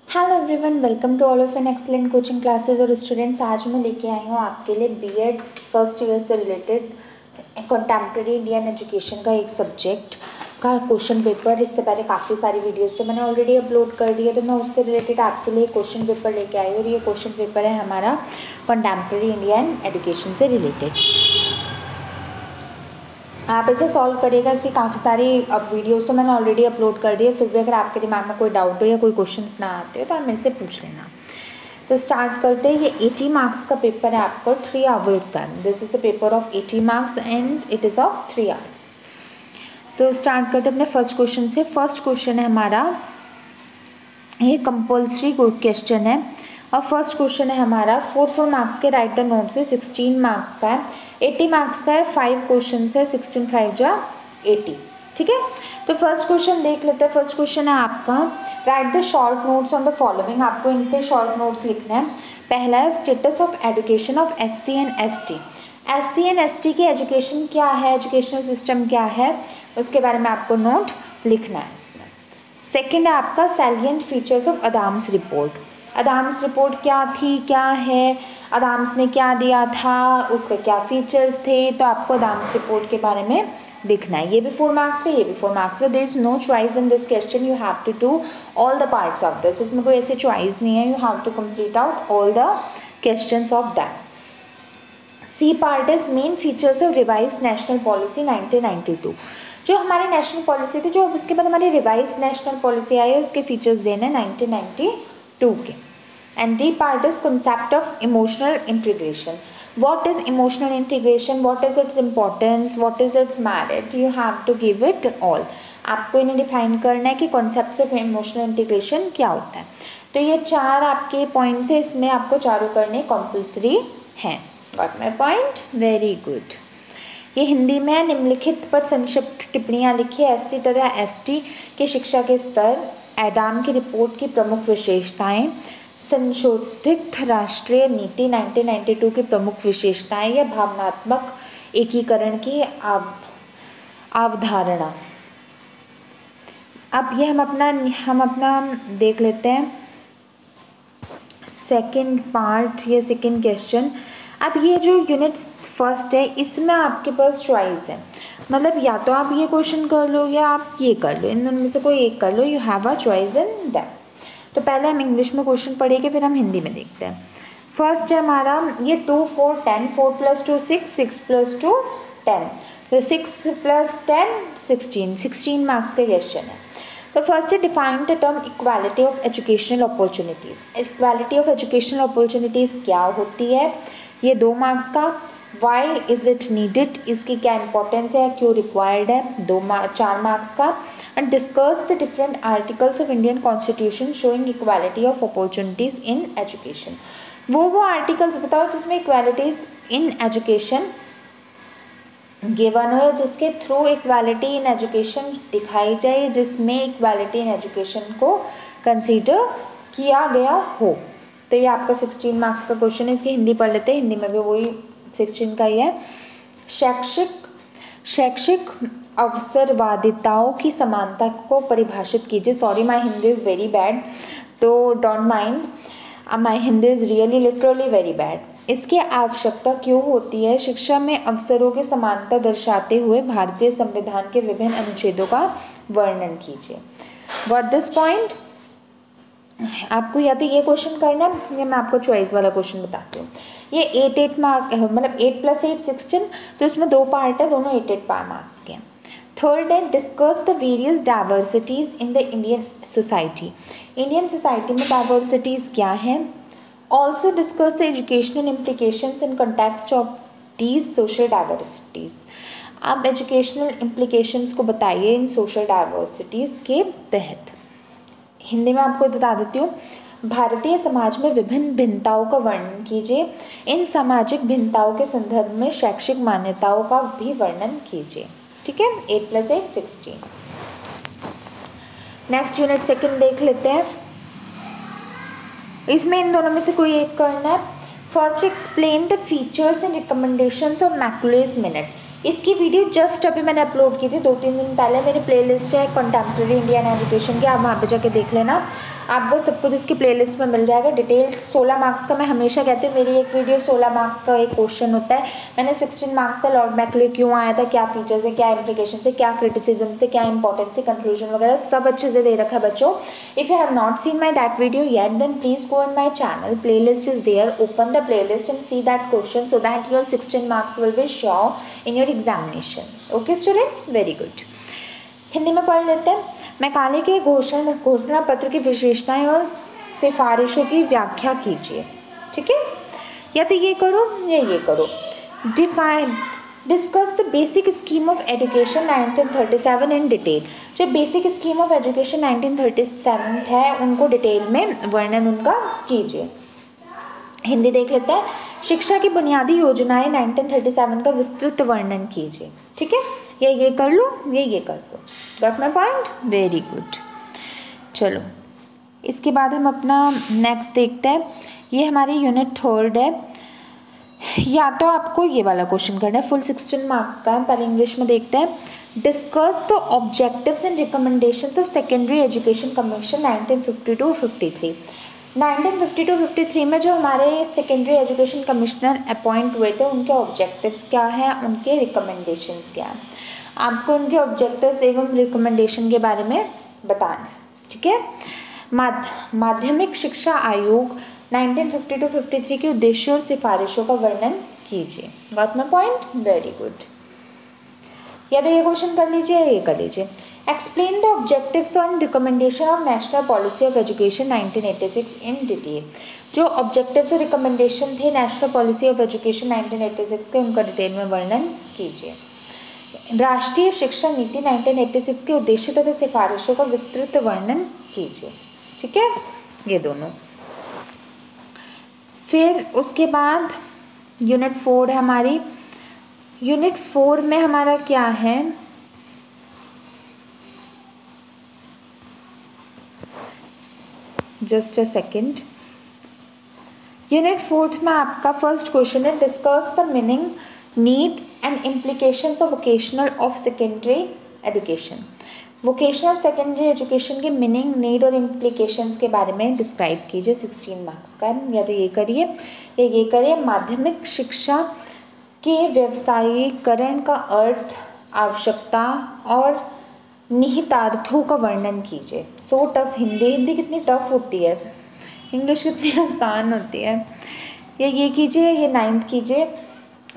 Hello everyone, welcome to all of an excellent coaching classes. और students, आज मैं लेके आई हूँ आपके लिए बीएड फर्स्ट ईयर से रिलेटेड कंटेम्प्रेरी इंडियन एजुकेशन का एक सब्जेक्ट का क्वेश्चन पेपर। इससे पहले काफ़ी सारी वीडियोस तो मैंने ऑलरेडी अपलोड कर दी है, तो मैं उससे रिलेटेड आपके लिए क्वेश्चन पेपर लेके आई हूँ। और ये क्वेश्चन पेपर है हमारा कंटेम्प्रेरी इंडियन एजुकेशन से रिलेटेड। आप इसे सॉल्व करिएगा। इसकी काफ़ी सारी अब वीडियोस तो मैंने ऑलरेडी अपलोड कर दी है, फिर भी अगर आपके दिमाग में कोई डाउट हो या कोई क्वेश्चंस ना आते हो तो आप मेरे से पूछ लेना। तो स्टार्ट करते हैं। ये 80 मार्क्स का पेपर है आपको, 3 आवर्स का। This is the paper of 80 marks and it is of 3 hours. तो स्टार्ट करते हैं अपने फर्स्ट क्वेश्चन से। फर्स्ट क्वेश्चन है हमारा, ये कंपल्सरी क्वेश्चन है। और फर्स्ट क्वेश्चन है हमारा 4 मार्क्स के राइट द नोट से, 16 मार्क्स का है, 80 मार्क्स का है, 5 क्वेश्चन है, 16 5 जा 80। ठीक है, तो फर्स्ट क्वेश्चन देख लेते हैं। फर्स्ट क्वेश्चन है आपका, right the short notes on the following. आपको इन पे शॉर्ट नोट्स लिखना है। पहला है status of education of SC and ST। SC and ST की एजुकेशन क्या है, एजुकेशनल सिस्टम क्या है, उसके बारे में आपको नोट लिखना है इसमें। सेकेंड है आपका salient features of Adams report. Adams report क्या थी, क्या है, अदाम्स ने क्या दिया था, उसके क्या फीचर्स थे, तो आपको अदाम्स रिपोर्ट के बारे में लिखना है। ये भी 4 मार्क्स का, ये भी 4 मार्क्स का। There is no choice in this question, you have to do all the parts of this. इसमें कोई ऐसी चॉइस नहीं है, you have to complete out all the questions of that. C part is main features of revise national policy 1992। जो हमारी national policy थी, जो उसके बाद हमारी रिवाइज नेशनल पॉलिसी आई है, उसके फीचर्स देने 1992 के। And D part is concept of emotional integration. What is emotional integration, what is its importance, what is its merit, you have to give it all. आपको इन्हें डिफाइन करना है कि concept of emotional integration क्या होता है। तो ये 4 आपके पॉइंट्स है, इसमें आपको चारों करने कंपल्सरी हैं। Got my point, very good. ये हिंदी में है। निम्नलिखित पर संक्षिप्त टिप्पणियाँ लिखिए। SC तथा ST के शिक्षा के स्तर, एडाम की रिपोर्ट की प्रमुख विशेषताएं, संशोधित राष्ट्रीय नीति 1992 की प्रमुख विशेषताएं या भावनात्मक एकीकरण की अवधारणा। अब ये हम अपना देख लेते हैं सेकंड पार्ट, ये सेकंड क्वेश्चन। अब ये जो यूनिट फर्स्ट है, इसमें आपके पास चॉइस है, मतलब या तो आप ये क्वेश्चन कर लो या आप ये कर लो, इन दोनों में से कोई एक कर लो। You have a choice in that. तो पहले हम इंग्लिश में क्वेश्चन पढ़ेंगे, फिर हम हिंदी में देखते हैं। फर्स्ट है हमारा ये 2 4 10, 4 + 2 6, 6 + 2 10, तो 6 + 10 16 मार्क्स का क्वेश्चन है। तो फर्स्ट है define the term equality of educational opportunities. Equality of educational opportunities क्या होती है, ये 2 मार्क्स का। वाई इज़ इट नीडेड, इसकी क्या इंपॉर्टेंस है, क्यों रिक्वायर्ड है, 4 मार्क्स का। And discuss the different articles of Indian constitution showing equality of opportunities in education. वो आर्टिकल्स बताओ जिसमें इक्वालिटीज़ इन एजुकेशन गिवन हो, जिसके थ्रू इक्वालिटी इन एजुकेशन दिखाई जाए, जिसमें इक्वालिटी इन एजुकेशन को कंसीडर किया गया हो। तो ये आपका 16 मार्क्स का क्वेश्चन है। इसकी हिंदी पढ़ लेते हैं, हिंदी में भी वही 16 का ही है। शैक्षिक अवसरवादिताओं की समानता को परिभाषित कीजिए। Sorry, my Hindi is very bad, तो don't mind, my Hindi is really literally very bad. इसकी आवश्यकता क्यों होती है, शिक्षा में अवसरों की समानता दर्शाते हुए भारतीय संविधान के विभिन्न अनुच्छेदों का वर्णन कीजिए। Got this point. आपको या तो ये क्वेश्चन करना है या मैं आपको चॉइस वाला क्वेश्चन बताती हूँ। ये 8 मार्क, मतलब 8 + 8 16, तो इसमें 2 पार्ट है, दोनों 8 मार्क्स के। थर्ड है discuss the various diversities in the Indian society. Indian society में डाइवर्सिटीज़ क्या हैं। Also discuss the educational implications in context of these social diversities. आप एजुकेशनल इम्प्लीकेशंस को बताइए इन सोशल डाइवर्सिटीज़ के तहत। हिंदी में आपको बता देती हूँ। भारतीय समाज में विभिन्न भिन्नताओं का वर्णन कीजिए। इन सामाजिक भिन्नताओं के संदर्भ में शैक्षिक मान्यताओं का भी वर्णन कीजिए। ठीक है, 8 + 8 16। नेक्स्ट यूनिट सेकंड देख लेते हैं। इसमें इन दोनों में से कोई एक करना है। First, explain the features and recommendations of Macaulay's minute. इसकी वीडियो जस्ट अभी मैंने अपलोड की थी 2-3 दिन पहले। मेरी प्लेलिस्ट है कंटेम्प्रेरी इंडियन एजुकेशन की, आप वहाँ पे जाके देख लेना। आप वो सब कुछ इसकी प्लेलिस्ट में मिल जाएगा डिटेल। 16 मार्क्स का मैं हमेशा कहती हूँ, मेरी एक वीडियो 16 मार्क्स का एक क्वेश्चन होता है। मैंने 16 मार्क्स का लॉर्ड मैकॉले क्यों आया था, क्या फीचर्स है, क्या इंप्लीकेशन थे, क्या क्रिटिसिज्म थे, क्या इंपॉर्टेंस थी, कंक्लूजन वगैरह सब अच्छे से दे रखा है बच्चों। If you have not seen my that video yet then please go in my channel, playlist is there, open the playlist and see that question so that your 16 marks will be sure in your examination. Okay students, very good. Hindi में पढ़ लेते हैं। Macaulay के घोषणा पत्र की विशेषताएं और सिफारिशों की व्याख्या कीजिए। ठीक है, या तो ये करो या ये करो। Discuss the basic scheme of education 1937 in detail. जो बेसिक स्कीम ऑफ एजुकेशन 1937 है उनको डिटेल में वर्णन उनका कीजिए। हिंदी देख लेते हैं। शिक्षा की बुनियादी योजनाएं 1937 का विस्तृत वर्णन कीजिए। ठीक है, ये कर लो, ये कर लो। Got my point, very good. चलो इसके बाद हम अपना नेक्स्ट देखते हैं। ये हमारी यूनिट 3 है। या तो आपको ये वाला क्वेश्चन करना है, फुल 16 मार्क्स का है। पहले इंग्लिश में देखते हैं। Discuss the objectives and recommendations of secondary education commission 1952-53। 1952-53 में जो हमारे सेकेंडरी एजुकेशन कमिश्नर अपॉइंट हुए थे उनके ऑब्जेक्टिव्स क्या हैं, उनके रिकमेंडेशंस क्या हैं। आपको उनके ऑब्जेक्टिव्स एवं रिकमेंडेशन के बारे में बताना है। ठीक है। माध्यमिक शिक्षा आयोग 1952-53 के उद्देश्यों और सिफारिशों का वर्णन कीजिए। Got my point, very good. या तो ये क्वेश्चन कर लीजिए या ये कर लीजिए। Explain the objectives and recommendation of national policy of education 1986 in detail. जो ऑब्जेक्टिव्स और रिकमेंडेशन थे नेशनल पॉलिसी ऑफ एजुकेशन 1986 के, उनका डिटेल में वर्णन कीजिए। राष्ट्रीय शिक्षा नीति 1986 के उद्देश्य तथा सिफारिशों का विस्तृत वर्णन कीजिए। ठीक है, ये दोनों। फिर उसके बाद यूनिट 4 है हमारी। यूनिट 4 में हमारा क्या है, जस्ट अ सेकेंड। यूनिट 4 में आपका फर्स्ट क्वेश्चन है, discuss the meaning, need and implications of vocational of secondary education. Vocational secondary education के मीनिंग, नीड और इम्प्लीकेशंस के बारे में डिस्क्राइब कीजिए। 16 मार्क्स का है। या तो ये करिए या ये करिए। माध्यमिक शिक्षा के व्यवसायीकरण का अर्थ, आवश्यकता और निहितार्थों का वर्णन कीजिए। सो टफ हिंदी कितनी टफ होती है, इंग्लिश कितनी आसान होती है। ये कीजिए, ये 9th कीजिए।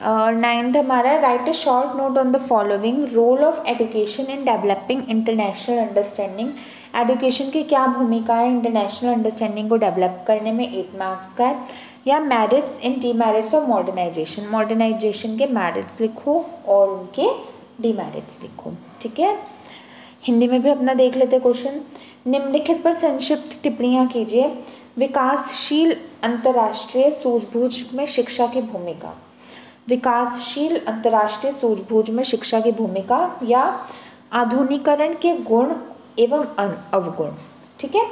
और 9th हमारा write a short note on the following, role of education in developing international understanding. Education की क्या भूमिका है इंटरनेशनल अंडरस्टैंडिंग को डेवलप करने में, 8 मार्क्स का है। या merits and demerits of modernisation. Modernisation के मेरिट्स लिखो और उनके डीमेरिट्स लिखो। ठीक है, हिंदी में भी अपना देख लेते क्वेश्चन। निम्नलिखित पर संक्षिप्त टिप्पणियाँ कीजिए। विकासशील अंतर्राष्ट्रीय सूझबूझ में शिक्षा की भूमिका। विकासशील अंतर्राष्ट्रीय सूझबूझ में शिक्षा की भूमिका या आधुनिकीकरण के गुण एवं अवगुण। ठीक है,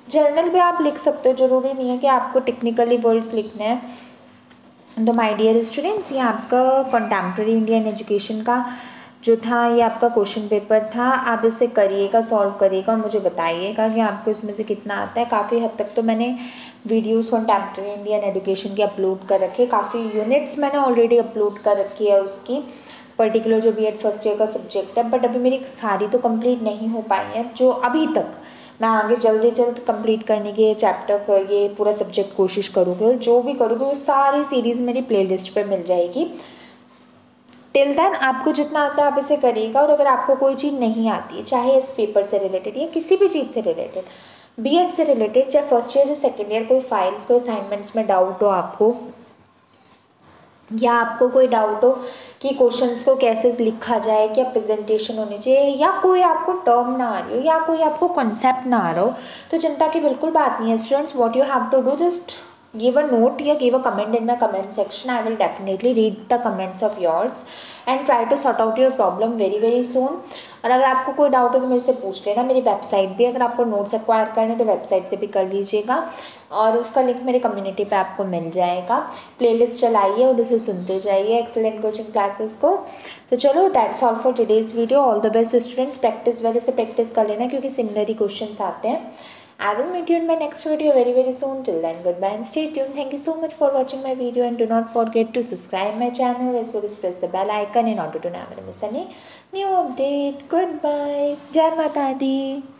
जर्नल भी आप लिख सकते हो, जरूरी नहीं है कि आपको टेक्निकली वर्ड्स लिखने हैं। तो माय डियर स्टूडेंट्स, ये आपका कंटेम्प्रेरी इंडियन एजुकेशन का जो था, ये आपका क्वेश्चन पेपर था। आप इसे करिएगा, सॉल्व करिएगा और मुझे बताइएगा कि आपको इसमें से कितना आता है। काफ़ी हद तक तो मैंने वीडियोस कंटेम्प्रेरी इंडियन एजुकेशन की अपलोड कर रखे, काफ़ी यूनिट्स मैंने ऑलरेडी अपलोड कर रखी है उसकी, पर्टिकुलर जो बीएड फर्स्ट ईयर का सब्जेक्ट है। बट अभी मेरी सारी तो कंप्लीट नहीं हो पाई है, जो अभी तक मैं आगे जल्दी जल्द कंप्लीट करने के चैप्टर, ये पूरा सब्जेक्ट कोशिश करूँगी। और जो भी करूँगी वो सारी सीरीज़ मेरी प्लेलिस्ट पर मिल जाएगी। टिल देन आपको जितना आता है आप इसे करिएगा। और अगर आपको कोई चीज़ नहीं आती है, चाहे इस पेपर से रिलेटेड या किसी भी चीज़ से रिलेटेड, बीएड से रिलेटेड, चाहे फर्स्ट ईयर या सेकेंड ईयर, कोई फाइल्स, कोई असाइनमेंट्स में डाउट हो आपको, या आपको कोई डाउट हो कि क्वेश्चंस को कैसे लिखा जाए, क्या प्रेजेंटेशन होनी चाहिए, या कोई आपको टर्म ना आ रही हो, या कोई आपको कॉन्सेप्ट ना आ रहा हो, तो चिंता की बिल्कुल बात नहीं है students. What you have to do, just give a note or give a comment in my comment section. I will definitely read the comments of yours and try to sort out your problem very soon. और अगर आपको कोई doubt हो तो मेरे से पूछ लेना। मेरी वेबसाइट भी, अगर आपको नोट्स एक्वायर करने तो वेबसाइट से भी कर लीजिएगा, और उसका लिंक मेरी कम्युनिटी पे आपको मिल जाएगा। प्लेलिस्ट चलाइए और उसे सुनते जाइए एक्सेलेंट कोचिंग क्लासेस को। तो चलो, that's all for today's video. All the best students, practice वाले से प्रैक्टिस कर लेना क्योंकि सिमिलर ही क्वेश्चन आते हैं। I will meet you in my next video very soon. Till then, goodbye and stay tuned. Thank you so much for watching my video, and do not forget to subscribe my channel as well as press the bell icon in order to never miss any new update. Goodbye. Jai Mata Di.